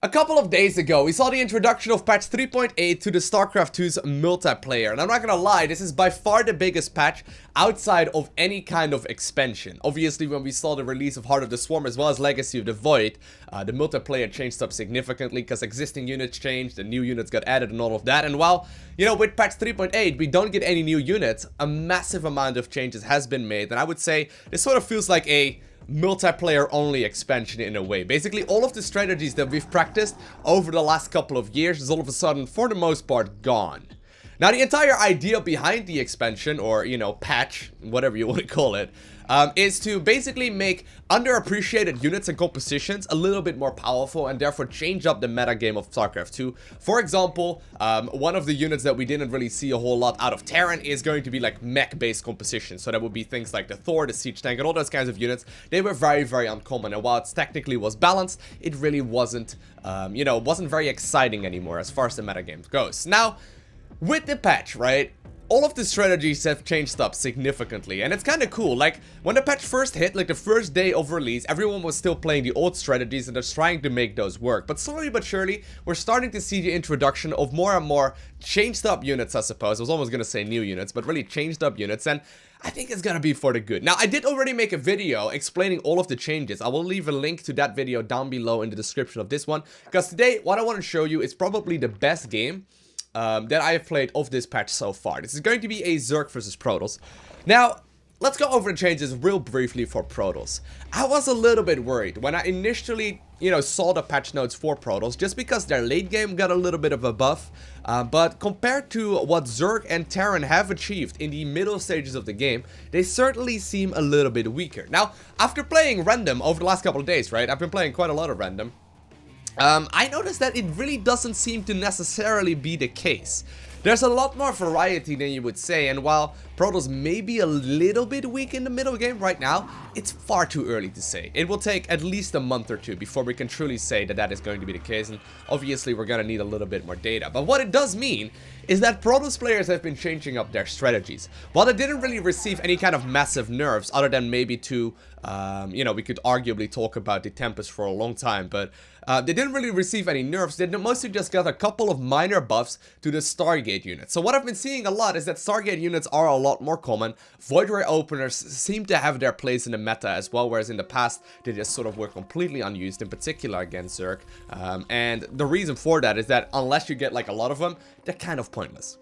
A couple of days ago, we saw the introduction of patch 3.8 to the StarCraft 2's multiplayer, and I'm not gonna lie, this is by far the biggest patch outside of any kind of expansion. Obviously, when we saw the release of Heart of the Swarm as well as Legacy of the Void, the multiplayer changed up significantly because existing units changed, and new units got added and all of that, and while, you know, with patch 3.8, we don't get any new units, a massive amount of changes has been made, and I would say this sort of feels like a multiplayer only expansion in a way. Basically, all of the strategies that we've practiced over the last couple of years is all of a sudden, for the most part, gone. Now, the entire idea behind the expansion, or, you know, patch, whatever you want to call it, is to basically make underappreciated units and compositions a little bit more powerful and therefore change up the meta game of StarCraft 2. For example, one of the units that we didn't really see a whole lot out of Terran is going to be like mech-based composition. So that would be things like the Thor, the Siege Tank, and all those kinds of units. They were very, very uncommon, and while it technically was balanced, it really wasn't, you know, wasn't very exciting anymore as far as the meta game goes. Now, with the patch, right, all of the strategies have changed up significantly, and it's kind of cool. Like, when the patch first hit, like the first day of release, everyone was still playing the old strategies and they're trying to make those work. But slowly but surely, we're starting to see the introduction of more and more changed up units, I suppose. I was almost gonna say new units, but really changed up units, and I think it's gonna be for the good. Now, I did already make a video explaining all of the changes. I will leave a link to that video down below in the description of this one, because today, what I want to show you is probably the best game that I have played of this patch so far. This is going to be a Zerg versus Protoss. Now, let's go over the changes real briefly for Protoss. I was a little bit worried when I initially, you know, saw the patch notes for Protoss, just because their late game got a little bit of a buff, but compared to what Zerg and Terran have achieved in the middle stages of the game, they certainly seem a little bit weaker. Now, after playing random over the last couple of days, right, I've been playing quite a lot of random, I noticed that it really doesn't seem to necessarily be the case. There's a lot more variety than you would say, and while Protoss may be a little bit weak in the middle game right now, it's far too early to say. It will take at least a month or two before we can truly say that that is going to be the case, and obviously we're going to need a little bit more data. But what it does mean is that Protoss players have been changing up their strategies. While they didn't really receive any kind of massive nerfs, other than maybe to, you know, we could arguably talk about the Tempest for a long time, but they didn't really receive any nerfs. They mostly just got a couple of minor buffs to the Stargate units. So what I've been seeing a lot is that Stargate units are a lot more common. Void Ray openers seem to have their place in the meta as well, whereas in the past they just sort of were completely unused, in particular against Zerg. And the reason for that is that unless you get like a lot of them, they're kind of pointless.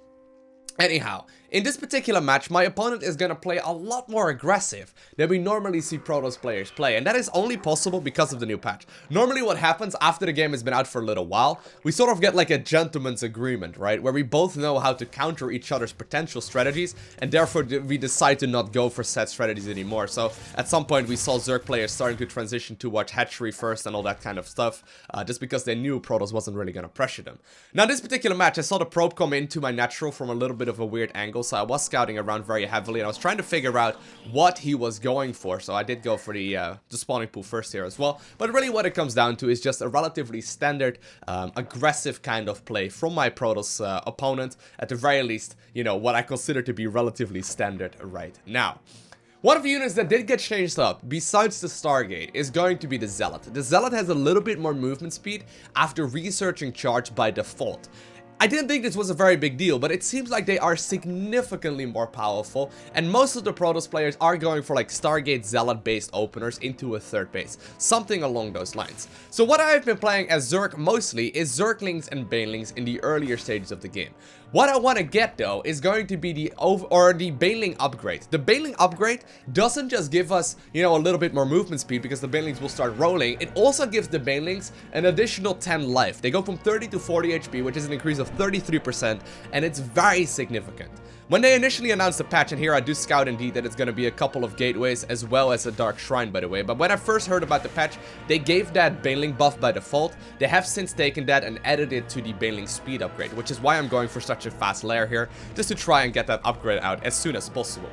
Anyhow, in this particular match, my opponent is going to play a lot more aggressive than we normally see Protoss players play, and that is only possible because of the new patch. Normally what happens after the game has been out for a little while, we sort of get like a gentleman's agreement, right, where we both know how to counter each other's potential strategies, and therefore we decide to not go for set strategies anymore. So at some point we saw Zerg players starting to transition to watch hatchery first and all that kind of stuff, just because they knew Protoss wasn't really going to pressure them. Now this particular match, I saw the probe come into my natural from a little bit of a weird angle, so I was scouting around very heavily and I was trying to figure out what he was going for. So I did go for the spawning pool first here as well, but really what it comes down to is just a relatively standard aggressive kind of play from my Protoss opponent, at the very least, you know, what I consider to be relatively standard right now. One of the units that did get changed up, besides the Stargate, is going to be the Zealot. The Zealot has a little bit more movement speed after researching charge by default. I didn't think this was a very big deal, but it seems like they are significantly more powerful, and most of the Protoss players are going for like Stargate Zealot based openers into a third base, something along those lines. So what I've been playing as Zerg mostly is Zerglings and Banelings in the earlier stages of the game. What I want to get though is going to be the Baneling upgrade. The Baneling upgrade doesn't just give us, you know, a little bit more movement speed because the Banelings will start rolling. It also gives the Banelings an additional 10 life. They go from 30 to 40 HP, which is an increase of 33%, and it's very significant. When they initially announced the patch, and here I do scout indeed that it's going to be a couple of gateways as well as a dark shrine, by the way, but when I first heard about the patch, they gave that Baneling buff by default. They have since taken that and added it to the Baneling speed upgrade, which is why I'm going for such a fast lair here, just to try and get that upgrade out as soon as possible.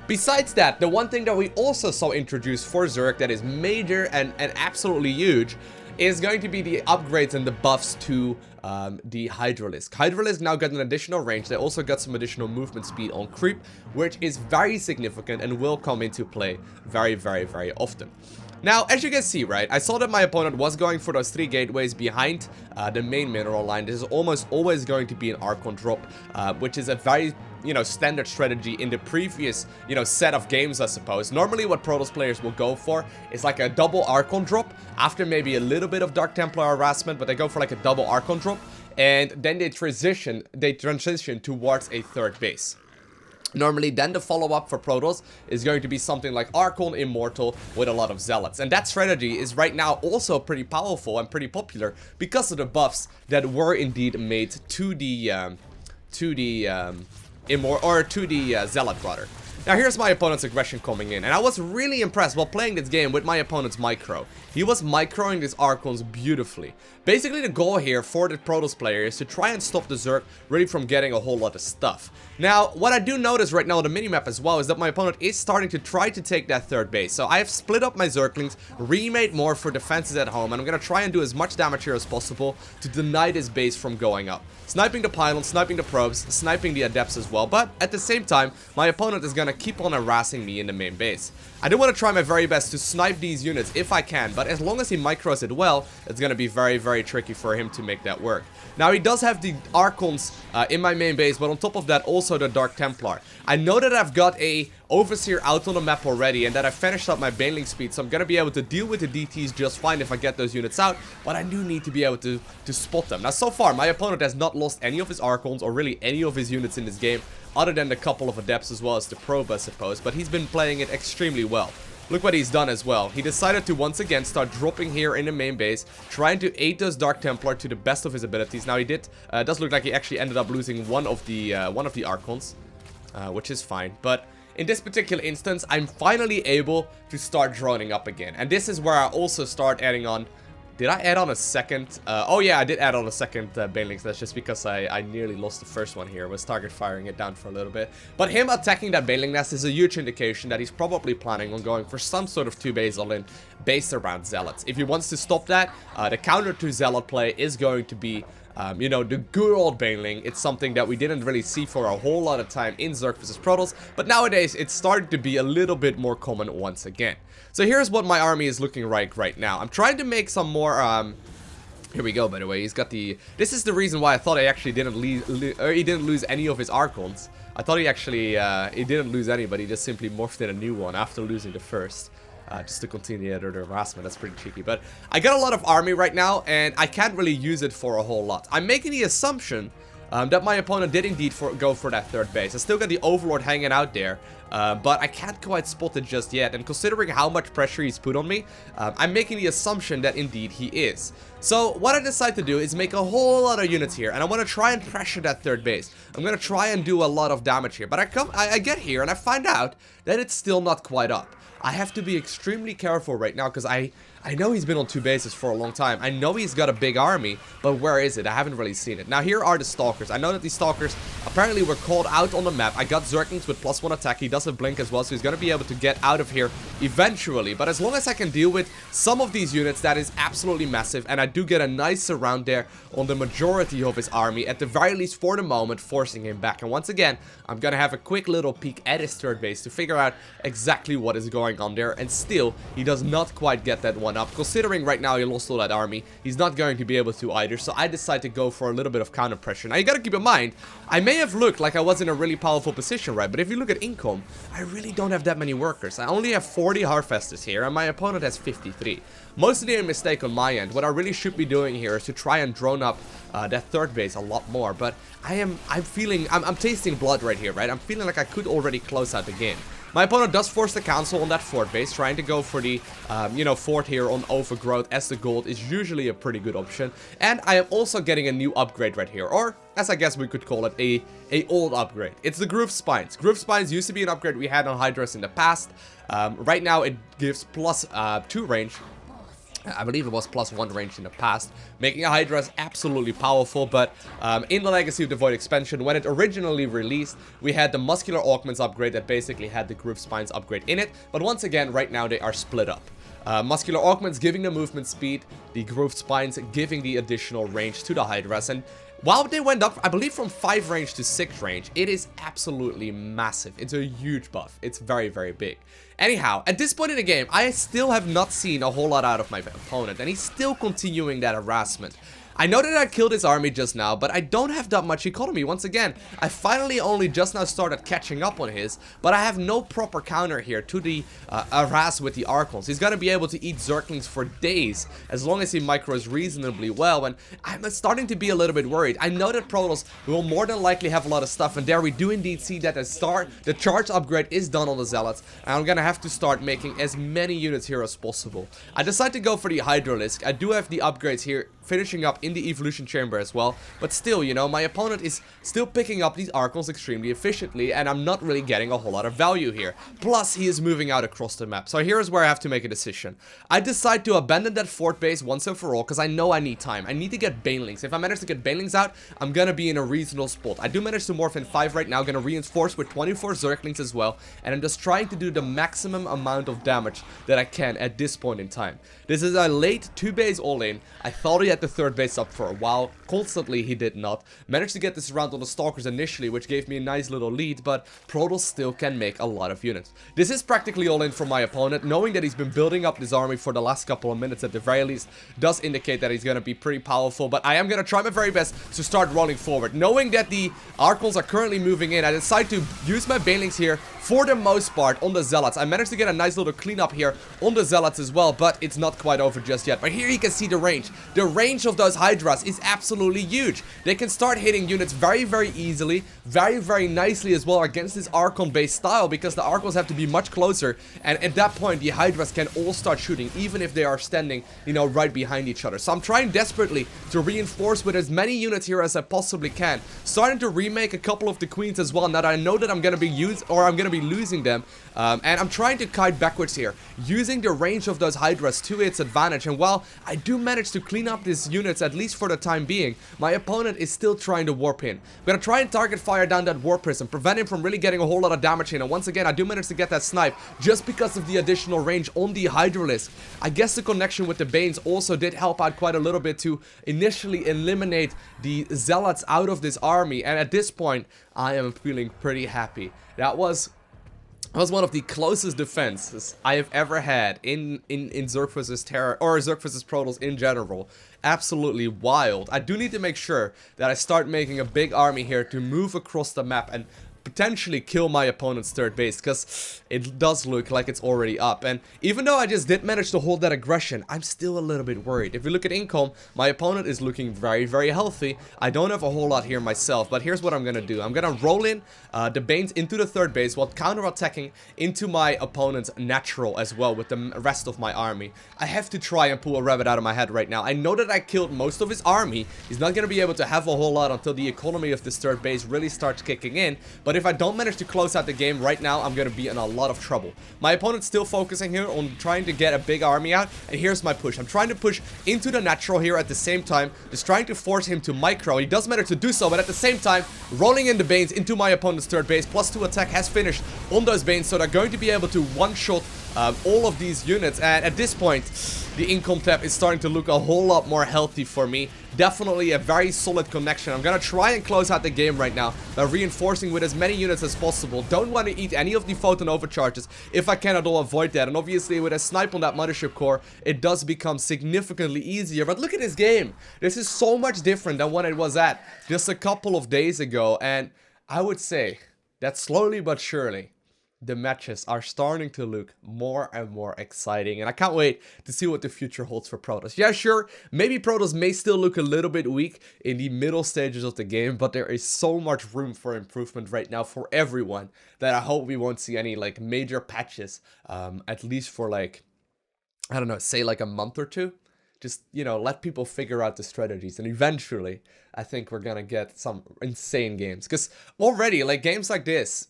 Besides that, the one thing that we also saw introduced for Zerg that is major and absolutely huge is going to be the upgrades and the buffs to the Hydralisk. Hydralisk now got an additional range. They also got some additional movement speed on creep, which is very significant and will come into play very, very, very often. Now, as you can see, right, I saw that my opponent was going for those 3 gateways behind the main mineral line. This is almost always going to be an Archon drop, which is a very, you know, standard strategy in the previous, you know, set of games, I suppose. Normally, what Protoss players will go for is like a double Archon drop after maybe a little bit of Dark Templar harassment, but they go for like a double Archon drop, and then they transition towards a 3rd base. Normally, then the follow-up for Protoss is going to be something like Archon Immortal with a lot of Zealots. And that strategy is right now also pretty powerful and pretty popular because of the buffs that were indeed made to the Zealot rather. Now here's my opponent's aggression coming in, and I was really impressed while playing this game with my opponent's micro. He was microing these Archons beautifully. Basically the goal here for the Protoss player is to try and stop the Zerg really from getting a whole lot of stuff. Now, what I do notice right now on the minimap as well is that my opponent is starting to try to take that 3rd base. So I have split up my Zerglings, remade more for defenses at home, and I'm going to try and do as much damage here as possible to deny this base from going up. Sniping the pylons, sniping the probes, sniping the adepts as well, but at the same time, my opponent is going to keep on harassing me in the main base. I do want to try my very best to snipe these units if I can, but as long as he micros it well, it's going to be very, very tricky for him to make that work. Now, he does have the Archons in my main base, but on top of that, also the Dark Templar. I know that I've got a Overseer out on the map already, and that I finished up my Baneling speed, so I'm going to be able to deal with the DTs just fine if I get those units out, but I do need to be able to spot them. Now, so far, my opponent has not lost any of his Archons, or really any of his units in this game, other than a couple of Adepts as well as the Probe, I suppose, but he's been playing it extremely well. Look what he's done as well. He decided to once again start dropping here in the main base, trying to aid those Dark Templar to the best of his abilities. Now he did, it does look like he actually ended up losing one of the Archons, which is fine. But in this particular instance, I'm finally able to start droning up again. And this is where I also start adding on. Did I add on a second? Oh yeah, I did add on a second Banelings. That's just because I nearly lost the first one here. Was target firing it down for a little bit. But him attacking that Baneling nest is a huge indication that he's probably planning on going for some sort of 2-base all-in based around Zealots. If he wants to stop that, the counter to Zealot play is going to be, you know, the good old Baneling. It's something that we didn't really see for a whole lot of time in Zerg vs Protoss, but nowadays it's starting to be a little bit more common once again. So here's what my army is looking like right now. I'm trying to make some more, here we go, by the way. He's got the, this is the reason why I thought I actually didn't lose any of his Archons. I thought he actually, he didn't lose any, but he just simply morphed in a new one after losing the first. Just to continue the harassment. That's pretty cheeky. But I got a lot of army right now, and I can't really use it for a whole lot. I'm making the assumption that my opponent did indeed go for that 3rd base. I still got the Overlord hanging out there, but I can't quite spot it just yet. And considering how much pressure he's put on me, I'm making the assumption that indeed he is. So what I decide to do is make a whole lot of units here, and I want to try and pressure that 3rd base. I'm going to try and do a lot of damage here, but I get here and I find out that it's still not quite up. I have to be extremely careful right now because I know he's been on 2 bases for a long time. I know he's got a big army, but where is it? I haven't really seen it. Now, here are the Stalkers. I know that these Stalkers apparently were called out on the map. I got Zerglings with +1 attack. He does have Blink as well, so he's going to be able to get out of here eventually. But as long as I can deal with some of these units, that is absolutely massive. And I do get a nice surround there on the majority of his army, at the very least for the moment, forcing him back. And once again, I'm going to have a quick little peek at his 3rd base to figure out exactly what is going on there, and still he does not quite get that one up. Considering right now he lost all that army, he's not going to be able to either, so I decide to go for a little bit of counter pressure. Now you gotta keep in mind, I may have looked like I was in a really powerful position, right? But if you look at income, I really don't have that many workers. I only have 40 Harvesters here, and my opponent has 53. Mostly a mistake on my end. What I really should be doing here is to try and drone up that 3rd base a lot more, but I'm tasting blood right here, right? I'm feeling like I could already close out the game. My opponent does force the council on that 4th base, trying to go for the, you know, fort here on Overgrowth, as the gold is usually a pretty good option. And I am also getting a new upgrade right here, or as I guess we could call it, a old upgrade. It's the Groove Spines. Groove Spines used to be an upgrade we had on Hydras in the past. Right now it gives +2 range. I believe it was +1 range in the past, making a Hydras absolutely powerful. But in the Legacy of the Void expansion, when it originally released, we had the Muscular Augments upgrade that basically had the Groove Spines upgrade in it. But once again, right now they are split up. Muscular Augments giving the movement speed the grooved spines, giving the additional range to the Hydras. And while they went up, I believe, from 5 range to 6 range, it is absolutely massive. It's a huge buff. It's very, very big. Anyhow, at this point in the game, I still have not seen a whole lot out of my opponent, and he's still continuing that harassment. I know that I killed his army just now, but I don't have that much economy. Once again, I finally only just now started catching up on his, but I have no proper counter here to the harass with the Archons. He's gonna be able to eat Zerglings for days, as long as he micros reasonably well, and I'm starting to be a little bit worried. I know that Protoss will more than likely have a lot of stuff, and there we do indeed see that the charge upgrade is done on the Zealots, and I'm gonna have to start making as many units here as possible. I decided to go for the Hydralisk. I do have the upgrades here, finishing up in the evolution chamber as well, but still, you know, my opponent is still picking up these Archons extremely efficiently, and I'm not really getting a whole lot of value here. Plus, he is moving out across the map. So here's where I have to make a decision. I decide to abandon that fort base once and for all, because I know I need time. I need to get Banelings. If I manage to get Banelings out, I'm gonna be in a reasonable spot. I do manage to morph in 5 right now, gonna reinforce with 24 Zerglings as well, and I'm just trying to do the maximum amount of damage that I can at this point in time. This is a late 2 base all-in. I thought he had the 3rd base up for a while. Constantly, he did not. Managed to get this round on the Stalkers initially, which gave me a nice little lead, but Protoss still can make a lot of units. This is practically all in for my opponent. Knowing that he's been building up this army for the last couple of minutes at the very least does indicate that he's going to be pretty powerful, but I am going to try my very best to start rolling forward. Knowing that the Archons are currently moving in, I decide to use my Banelings here for the most part on the Zealots. I managed to get a nice little cleanup here on the Zealots as well, but it's not quite over just yet. But here you can see the range. The range of those Hydras is absolutely huge. They can start hitting units very, very easily, very, very nicely as well against this Archon-based style, because the Archons have to be much closer, and at that point the Hydras can all start shooting, even if they are standing, you know, right behind each other. So I'm trying desperately to reinforce with as many units here as I possibly can. Starting to remake a couple of the Queens as well, now that I know that I'm gonna be losing them, and I'm trying to kite backwards here, using the range of those Hydras to its advantage. And while I do manage to clean up these units, at least for the time being, my opponent is still trying to warp in. I'm gonna try and target fire down that warp prism, prevent him from really getting a whole lot of damage in, and once again I do manage to get that snipe just because of the additional range on the Hydralisk. I guess the connection with the Banes also did help out quite a little bit to initially eliminate the Zealots out of this army, and at this point I am feeling pretty happy. That was one of the closest defenses I have ever had in Zerg vs. Terra, or Zerg vs. Protoss in general. Absolutely wild. I do need to make sure that I start making a big army here to move across the map and potentially kill my opponent's 3rd base, because it does look like it's already up. And even though I just did manage to hold that aggression, I'm still a little bit worried. If we look at income, my opponent is looking very, very healthy. I don't have a whole lot here myself, but here's what I'm gonna do. I'm gonna roll in the Banes into the 3rd base while counter-attacking into my opponent's natural as well with the rest of my army. I have to try and pull a rabbit out of my head right now. I know that I killed most of his army. He's not gonna be able to have a whole lot until the economy of this 3rd base really starts kicking in, but if I don't manage to close out the game right now, I'm gonna be in a lot of trouble. My opponent's still focusing here on trying to get a big army out, and here's my push. I'm trying to push into the natural here at the same time, just trying to force him to micro. He does manage to do so, but at the same time, rolling in the Banes into my opponent's 3rd base. +2 attack has finished on those Banes, so they're going to be able to one-shot all of these units, and at this point the income tab is starting to look a whole lot more healthy for me. Definitely a very solid connection. I'm gonna try and close out the game right now by reinforcing with as many units as possible. Don't want to eat any of the photon overcharges if I can at all avoid that, and obviously with a snipe on that mothership core it does become significantly easier. But look at this game. This is so much different than what it was at just a couple of days ago, and I would say that slowly but surely the matches are starting to look more and more exciting, and I can't wait to see what the future holds for Protoss. Yeah, sure, maybe Protoss may still look a little bit weak in the middle stages of the game, but there is so much room for improvement right now for everyone that I hope we won't see any like major patches, at least for like, I don't know, say like a month or two. Just, you know, let people figure out the strategies, and eventually I think we're gonna get some insane games. Because already, like, games like this,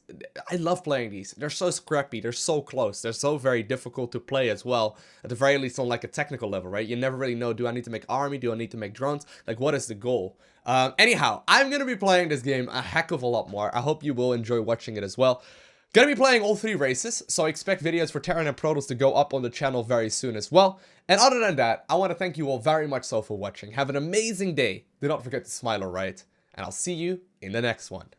I love playing these. They're so scrappy, they're so close, they're so very difficult to play as well, at the very least on like a technical level, right? You never really know, do I need to make army, do I need to make drones? Like, what is the goal? Anyhow, I'm gonna be playing this game a heck of a lot more. I hope you will enjoy watching it as well. Gonna be playing all 3 races, so expect videos for Terran and Protoss to go up on the channel very soon as well. And other than that, I want to thank you all very much so for watching. Have an amazing day. Do not forget to smile, alright? And I'll see you in the next one.